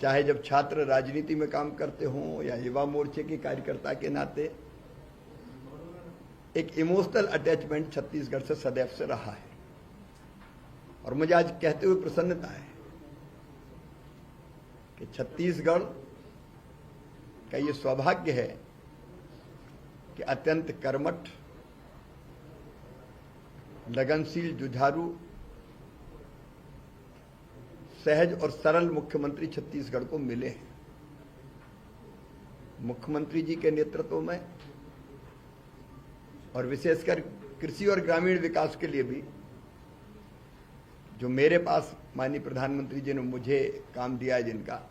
चाहे जब छात्र राजनीति में काम करते हों या युवा मोर्चे के कार्यकर्ता के नाते एक इमोशनल अटैचमेंट छत्तीसगढ़ से सदैव से रहा है। और मुझे आज कहते हुए प्रसन्नता है कि छत्तीसगढ़ का ये सौभाग्य है कि अत्यंत कर्मठ, लगनशील, जुझारू, सहज और सरल मुख्यमंत्री छत्तीसगढ़ को मिले हैं। मुख्यमंत्री जी के नेतृत्व में और विशेषकर कृषि और ग्रामीण विकास के लिए भी जो मेरे पास माननीय प्रधानमंत्री जी ने मुझे काम दिया है, जिनका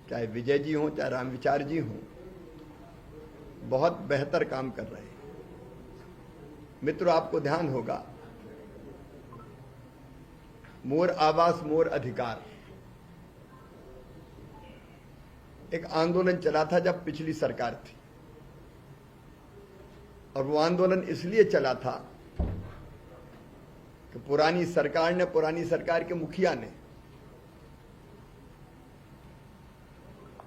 चाहे विजय जी हों चाहे रामविचार जी हों, बहुत बेहतर काम कर रहे हैं। मित्रों, आपको ध्यान होगा, मोर आवास मोर अधिकार एक आंदोलन चला था जब पिछली सरकार थी, और वो आंदोलन इसलिए चला था कि पुरानी सरकार के मुखिया ने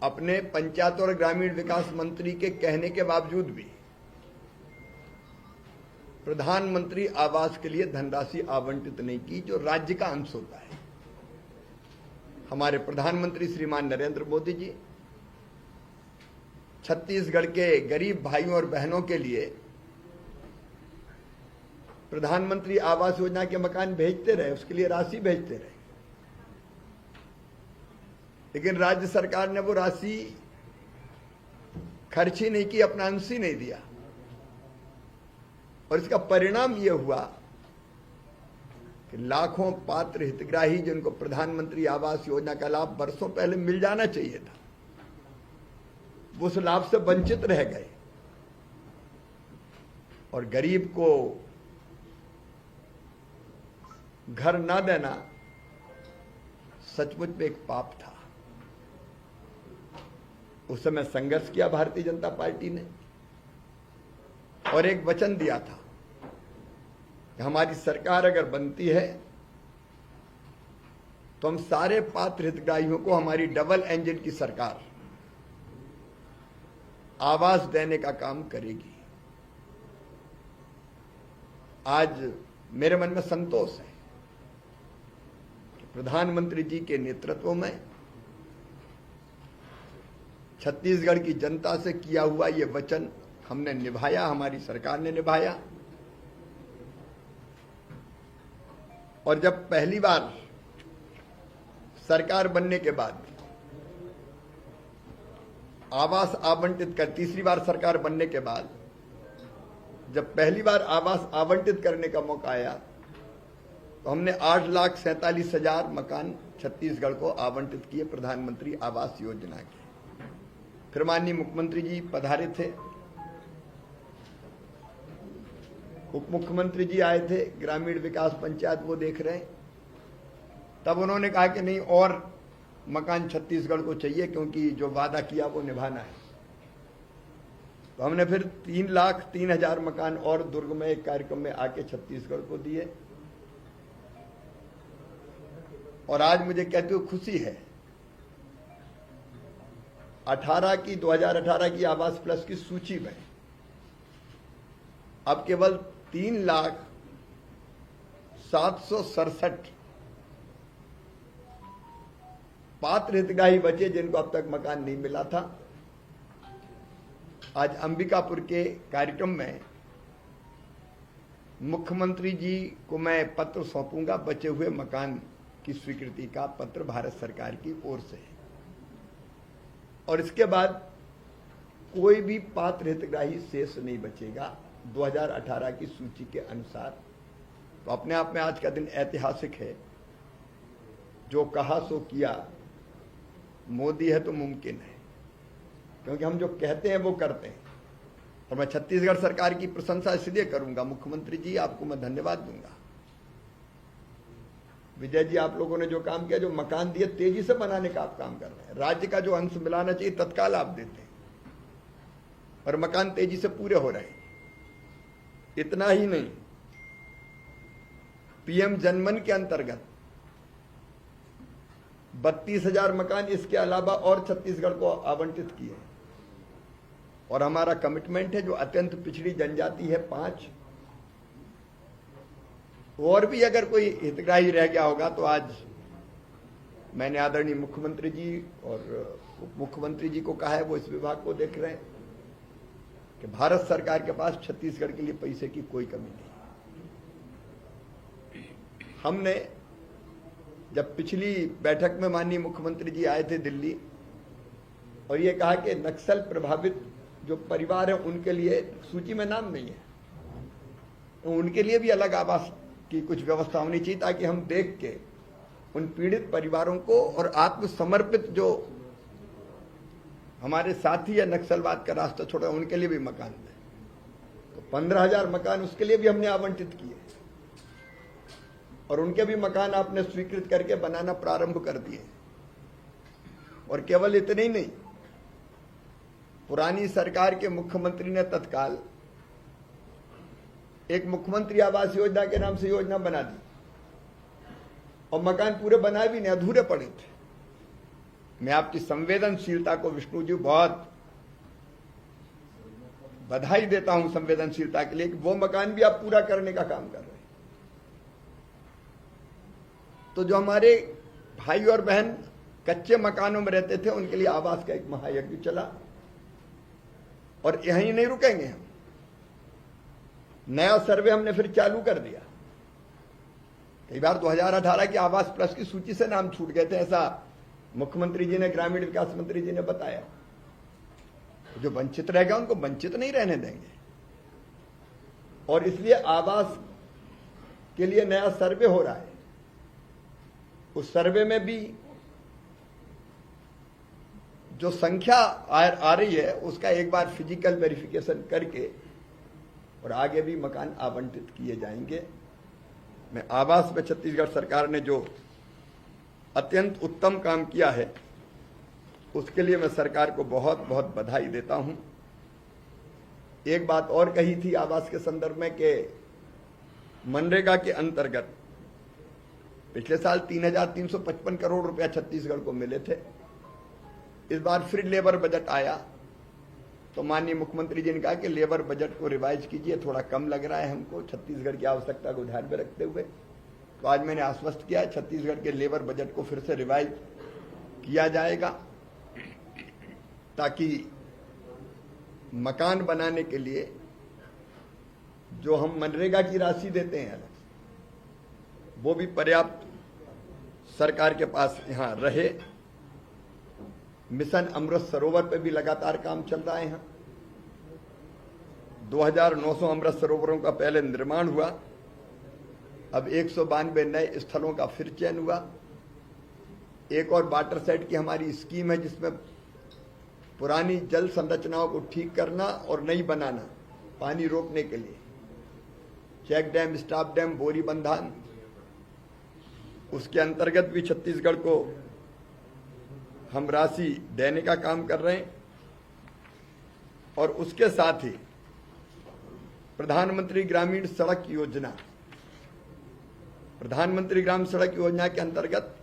अपने पंचायत और ग्रामीण विकास मंत्री के कहने के बावजूद भी प्रधानमंत्री आवास के लिए धनराशि आवंटित नहीं की, जो राज्य का अंश होता है। हमारे प्रधानमंत्री श्रीमान नरेंद्र मोदी जी छत्तीसगढ़ के गरीब भाइयों और बहनों के लिए प्रधानमंत्री आवास योजना के मकान भेजते रहे, उसके लिए राशि भेजते रहे, लेकिन राज्य सरकार ने वो राशि खर्च ही नहीं की, अपना अंश ही नहीं दिया। और इसका परिणाम यह हुआ कि लाखों पात्र हितग्राही जिनको प्रधानमंत्री आवास योजना का लाभ वर्षों पहले मिल जाना चाहिए था, वो उस लाभ से वंचित रह गए। और गरीब को घर ना देना सचमुच में एक पाप था। उस समय संघर्ष किया भारतीय जनता पार्टी ने और एक वचन दिया था कि हमारी सरकार अगर बनती है तो हम सारे पात्र हितग्राहियों को हमारी डबल इंजन की सरकार आवास देने का काम करेगी। आज मेरे मन में संतोष है कि प्रधानमंत्री जी के नेतृत्व में छत्तीसगढ़ की जनता से किया हुआ ये वचन हमने निभाया, हमारी सरकार ने निभाया। और जब पहली बार सरकार बनने के बाद आवास आवंटित कर, तीसरी बार सरकार बनने के बाद जब पहली बार आवास आवंटित करने का मौका आया तो हमने 8,47,000 मकान छत्तीसगढ़ को आवंटित किए प्रधानमंत्री आवास योजना के। फिर माननीय मुख्यमंत्री जी पधारे थे, उप मुख्यमंत्री जी आए थे, ग्रामीण विकास पंचायत वो देख रहे हैं। तब उन्होंने कहा कि नहीं, और मकान छत्तीसगढ़ को चाहिए क्योंकि जो वादा किया वो निभाना है। तो हमने फिर 3,03,000 मकान और दुर्ग में एक कार्यक्रम में आके छत्तीसगढ़ को दिए। और आज मुझे कहते हुए खुशी है, 2018 की आवास प्लस की सूची में अब केवल 3,07,67 पात्र हितग्राही बचे जिनको अब तक मकान नहीं मिला था। आज अंबिकापुर के कार्यक्रम में मुख्यमंत्री जी को मैं पत्र सौंपूंगा, बचे हुए मकान की स्वीकृति का पत्र भारत सरकार की ओर से। और इसके बाद कोई भी पात्र हितग्राही शेष नहीं बचेगा 2018 की सूची के अनुसार। तो अपने आप में आज का दिन ऐतिहासिक है। जो कहा सो किया, मोदी है तो मुमकिन है, क्योंकि हम जो कहते हैं वो करते हैं। और मैं छत्तीसगढ़ सरकार की प्रशंसा इसलिए करूंगा, मुख्यमंत्री जी आपको मैं धन्यवाद दूंगा। विजय जी, आप लोगों ने जो काम किया, जो मकान दिए, तेजी से बनाने का आप काम कर रहे हैं। राज्य का जो अंश मिलाना चाहिए तत्काल आप देते हैं और मकान तेजी से पूरे हो रहे हैं। इतना ही नहीं, पीएम जनमन के अंतर्गत 32,000 मकान इसके अलावा और छत्तीसगढ़ को आवंटित किए। और हमारा कमिटमेंट है जो अत्यंत पिछड़ी जनजाति है 5, और भी अगर कोई हितग्राही रह गया होगा तो आज मैंने आदरणीय मुख्यमंत्री जी और उप मुख्यमंत्री जी को कहा है, वो इस विभाग को देख रहे हैं कि भारत सरकार के पास छत्तीसगढ़ के लिए पैसे की कोई कमी नहीं। हमने जब पिछली बैठक में माननीय मुख्यमंत्री जी आए थे दिल्ली और ये कहा कि नक्सल प्रभावित जो परिवार है उनके लिए सूची में नाम नहीं है, तो उनके लिए भी अलग आवास की कुछ व्यवस्था होनी चाहिए ताकि हम देख के उन पीड़ित परिवारों को और आत्मसमर्पित जो हमारे साथी या नक्सलवाद का रास्ता छोड़ा उनके लिए भी मकान दें। तो 15,000 मकान उसके लिए भी हमने आवंटित किए और उनके भी मकान आपने स्वीकृत करके बनाना प्रारंभ कर दिए। और केवल इतने ही नहीं, पुरानी सरकार के मुख्यमंत्री ने तत्काल एक मुख्यमंत्री आवास योजना के नाम से योजना बना दी और मकान पूरे बनाए भी नहीं, अधूरे पड़े थे। मैं आपकी संवेदनशीलता को विष्णु जी बहुत बधाई देता हूं संवेदनशीलता के लिए कि वो मकान भी आप पूरा करने का काम कर रहे हैं। तो जो हमारे भाई और बहन कच्चे मकानों में रहते थे उनके लिए आवास का एक महायज्ञ चला और यहीं नहीं रुकेंगे हम। नया सर्वे हमने फिर चालू कर दिया। कई बार 2018 की आवास प्लस की सूची से नाम छूट गए थे, ऐसा मुख्यमंत्री जी ने, ग्रामीण विकास मंत्री जी ने बताया। जो वंचित रह गया उनको वंचित नहीं रहने देंगे और इसलिए आवास के लिए नया सर्वे हो रहा है। उस सर्वे में भी जो संख्या आ रही है उसका एक बार फिजिकल वेरिफिकेशन करके और आगे भी मकान आवंटित किए जाएंगे। मैं आवास में छत्तीसगढ़ सरकार ने जो अत्यंत उत्तम काम किया है उसके लिए मैं सरकार को बहुत बहुत बधाई देता हूं। एक बात और कही थी आवास के संदर्भ में कि मनरेगा के अंतर्गत पिछले साल 3,355 करोड़ रुपया छत्तीसगढ़ को मिले थे। इस बार फिर लेबर बजट आया तो माननीय मुख्यमंत्री जी ने कहा कि लेबर बजट को रिवाइज कीजिए, थोड़ा कम लग रहा है हमको छत्तीसगढ़ की आवश्यकता को ध्यान में रखते हुए। तो आज मैंने आश्वस्त किया है छत्तीसगढ़ के लेबर बजट को फिर से रिवाइज किया जाएगा ताकि मकान बनाने के लिए जो हम मनरेगा की राशि देते हैं वो भी पर्याप्त सरकार के पास यहां रहे। मिशन अमृत सरोवर पे भी लगातार काम चल रहा है। यहां 2,900 अमृत सरोवरों का पहले निर्माण हुआ, अब 192 नए स्थलों का फिर चयन हुआ। एक और वाटर सेट की हमारी स्कीम है जिसमें पुरानी जल संरचनाओं को ठीक करना और नई बनाना पानी रोकने के लिए, चेक डैम, स्टाप डैम, बोरी बंधान, उसके अंतर्गत भी छत्तीसगढ़ को हम राशि देने का काम कर रहे हैं। और उसके साथ ही प्रधानमंत्री ग्रामीण सड़क योजना, प्रधानमंत्री ग्राम सड़क योजना के अंतर्गत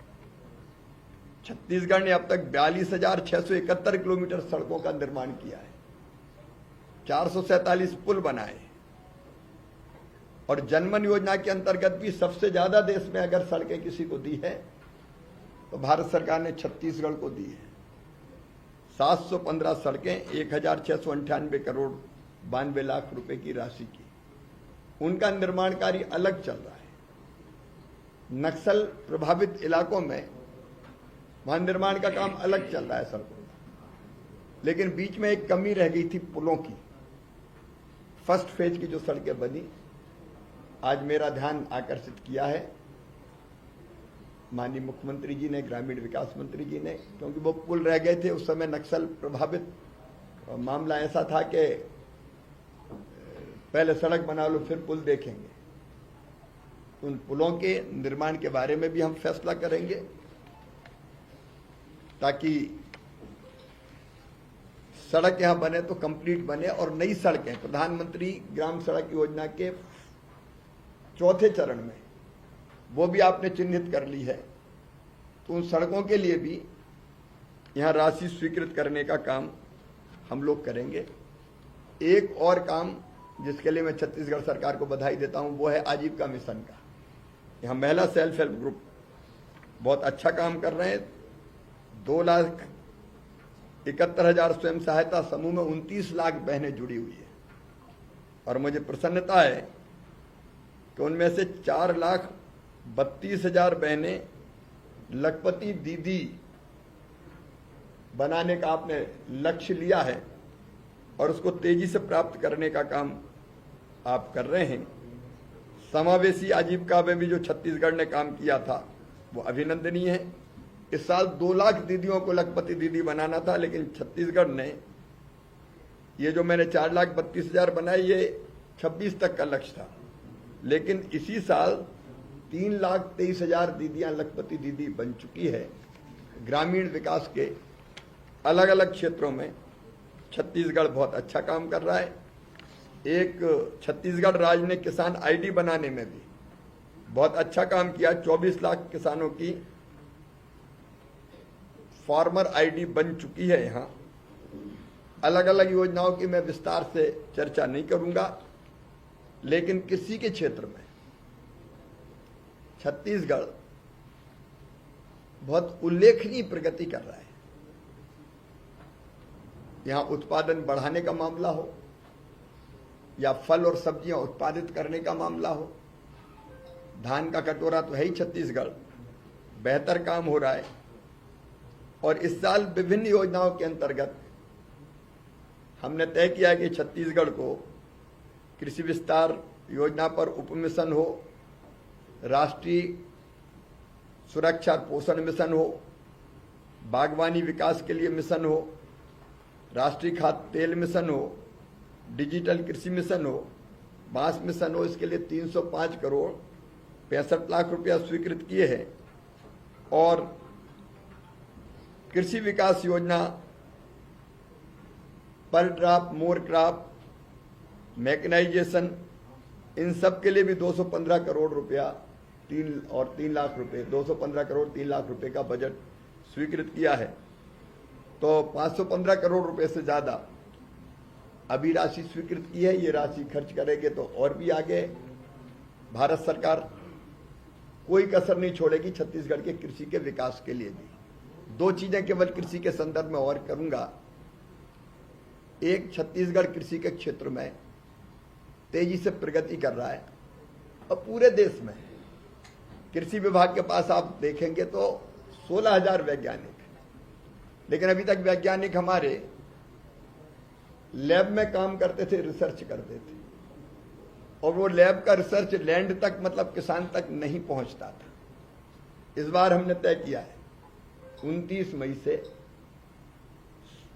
छत्तीसगढ़ ने अब तक 42,671 किलोमीटर सड़कों का निर्माण किया है, 447 पुल बनाए और जनमन योजना के अंतर्गत भी सबसे ज्यादा देश में अगर सड़कें किसी को दी है तो भारत सरकार ने छत्तीसगढ़ को दी है। 715 सड़कें, 1,698 करोड़ 92 लाख रुपए की राशि की, उनका निर्माण कार्य अलग चल रहा है। नक्सल प्रभावित इलाकों में वहां निर्माण का काम अलग चल रहा है सड़कों का। लेकिन बीच में एक कमी रह गई थी पुलों की। फर्स्ट फेज की जो सड़कें बनी, आज मेरा ध्यान आकर्षित किया है माननीय मुख्यमंत्री जी ने, ग्रामीण विकास मंत्री जी ने, क्योंकि वो पुल रह गए थे। उस समय नक्सल प्रभावित मामला ऐसा था कि पहले सड़क बना लो फिर पुल देखेंगे। उन पुलों के निर्माण के बारे में भी हम फैसला करेंगे ताकि सड़क यहां बने तो कंप्लीट बने। और नई सड़कें प्रधानमंत्री ग्राम सड़क योजना के चौथे चरण में वो भी आपने चिन्हित कर ली है तो उन सड़कों के लिए भी यहाँ राशि स्वीकृत करने का काम हम लोग करेंगे। एक और काम जिसके लिए मैं छत्तीसगढ़ सरकार को बधाई देता हूं, वो है आजीविका मिशन का। यहाँ महिला सेल्फ हेल्प ग्रुप बहुत अच्छा काम कर रहे हैं। 2,71,000 स्वयं सहायता समूह में 29 लाख बहनें जुड़ी हुई है और मुझे प्रसन्नता है कि उनमें से 4,32,000 बहनें लखपति दीदी बनाने का आपने लक्ष्य लिया है और उसको तेजी से प्राप्त करने का काम आप कर रहे हैं। समावेशी आजीविका में भी जो छत्तीसगढ़ ने काम किया था वो अभिनंदनीय है। इस साल 2 लाख दीदियों को लखपति दीदी बनाना था, लेकिन छत्तीसगढ़ ने ये जो मैंने 4,32,000 बनाए, ये 26 तक का लक्ष्य था, लेकिन इसी साल 3,23,000 दीदियां लखपति दीदी बन चुकी है। ग्रामीण विकास के अलग अलग क्षेत्रों में छत्तीसगढ़ बहुत अच्छा काम कर रहा है। एक छत्तीसगढ़ राज्य ने किसान आईडी बनाने में भी बहुत अच्छा काम किया। 24 लाख किसानों की फार्मर आईडी बन चुकी है। यहाँ अलग अलग योजनाओं की मैं विस्तार से चर्चा नहीं करूंगा, लेकिन कृषि के क्षेत्र में छत्तीसगढ़ बहुत उल्लेखनीय प्रगति कर रहा है। यहाँ उत्पादन बढ़ाने का मामला हो या फल और सब्जियां उत्पादित करने का मामला हो, धान का कटोरा तो है ही छत्तीसगढ़, बेहतर काम हो रहा है। और इस साल विभिन्न योजनाओं के अंतर्गत हमने तय किया कि छत्तीसगढ़ को कृषि विस्तार योजना पर उपमिशन हो, राष्ट्रीय सुरक्षा और पोषण मिशन हो, बागवानी विकास के लिए मिशन हो, राष्ट्रीय खाद्य तेल मिशन हो, डिजिटल कृषि मिशन हो, बांस मिशन हो। इसके लिए 305 करोड़ 65 लाख रुपया स्वीकृत किए हैं। और कृषि विकास योजना पर ड्राप, मोर क्रॉप, मैकेनाइजेशन, इन सब के लिए भी 215 करोड़ रुपया 3 लाख रुपए 215 करोड़ 3 लाख रुपए का बजट स्वीकृत किया है। तो 515 करोड़ रुपए से ज्यादा अभी राशि स्वीकृत की है। ये राशि खर्च करेंगे तो और भी आगे भारत सरकार कोई कसर नहीं छोड़ेगी छत्तीसगढ़ के कृषि के विकास के लिए भी। 2 चीजें केवल कृषि के संदर्भ में और करूंगा। एक, छत्तीसगढ़ कृषि के क्षेत्र में तेजी से प्रगति कर रहा है और पूरे देश में कृषि विभाग के पास आप देखेंगे तो 16,000 वैज्ञानिक, लेकिन अभी तक वैज्ञानिक हमारे लैब में काम करते थे, रिसर्च करते थे, और वो लैब का रिसर्च लैंड तक, मतलब किसान तक नहीं पहुंचता था। इस बार हमने तय किया है 29 मई से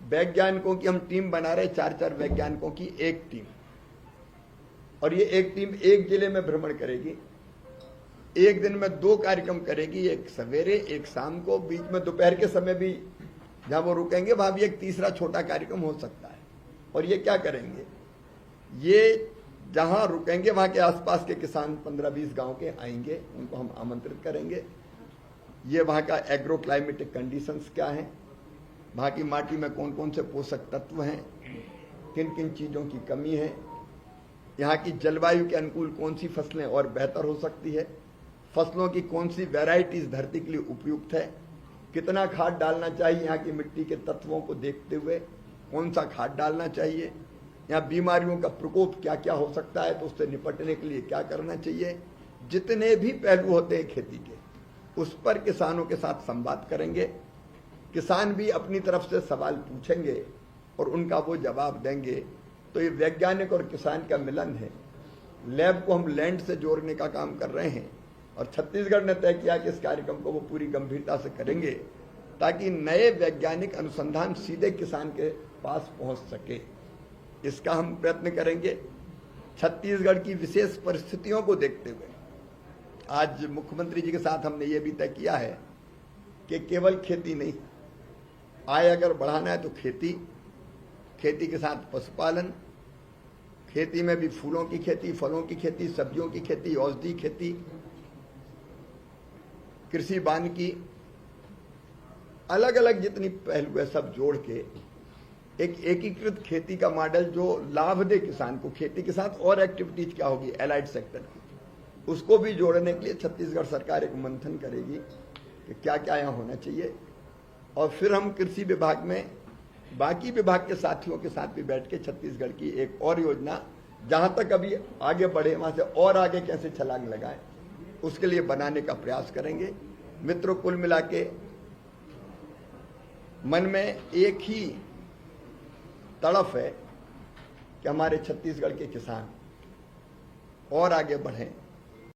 वैज्ञानिकों की हम टीम बना रहे, 4-4 वैज्ञानिकों की एक टीम, और ये एक टीम एक जिले में भ्रमण करेगी। एक दिन में 2 कार्यक्रम करेगी, एक सवेरे एक शाम को, बीच में दोपहर के समय भी जहां वो रुकेंगे वहां भी एक तीसरा छोटा कार्यक्रम हो सकता है। और ये क्या करेंगे, ये जहां रुकेंगे वहां के आसपास के किसान 15-20 गांव के आएंगे, उनको हम आमंत्रित करेंगे। ये वहां का एग्रो क्लाइमेटिक कंडीशंस क्या है, वहां की माटी में कौन कौन से पोषक तत्व हैं, किन किन चीजों की कमी है, यहाँ की जलवायु के अनुकूल कौन सी फसलें और बेहतर हो सकती है, फसलों की कौन सी वैरायटीज धरती के लिए उपयुक्त है, कितना खाद डालना चाहिए, यहाँ की मिट्टी के तत्वों को देखते हुए कौन सा खाद डालना चाहिए, यहाँ बीमारियों का प्रकोप क्या क्या हो सकता है तो उससे निपटने के लिए क्या करना चाहिए। जितने भी पहलू होते हैं खेती के, उस पर किसानों के साथ संवाद करेंगे। किसान भी अपनी तरफ से सवाल पूछेंगे और उनका वो जवाब देंगे। तो ये वैज्ञानिक और किसान का मिलन है। लैब को हम लैंड से जोड़ने का काम कर रहे हैं और छत्तीसगढ़ ने तय किया कि इस कार्यक्रम को वो पूरी गंभीरता से करेंगे ताकि नए वैज्ञानिक अनुसंधान सीधे किसान के पास पहुंच सके। इसका हम प्रयत्न करेंगे। छत्तीसगढ़ की विशेष परिस्थितियों को देखते हुए आज मुख्यमंत्री जी के साथ हमने ये भी तय किया है कि केवल खेती नहीं, आय अगर बढ़ाना है तो खेती, खेती के साथ पशुपालन, खेती में भी फूलों की खेती, फलों की खेती, सब्जियों की खेती, औषधि खेती, कृषि वानिकी, अलग अलग जितनी पहलू है सब जोड़ के एक एकीकृत खेती का मॉडल जो लाभ दे किसान को, खेती के साथ और एक्टिविटीज क्या होगी एलाइड सेक्टर की, उसको भी जोड़ने के लिए छत्तीसगढ़ सरकार एक मंथन करेगी कि क्या क्या यहाँ होना चाहिए। और फिर हम कृषि विभाग में बाकी विभाग के साथियों के साथ भी बैठ के छत्तीसगढ़ की एक और योजना जहां तक अभी आगे बढ़े वहां से और आगे कैसे छलांग लगाएं उसके लिए बनाने का प्रयास करेंगे। मित्रों, कुल मिला के मन में एक ही तड़फ है कि हमारे छत्तीसगढ़ के किसान और आगे बढ़ें,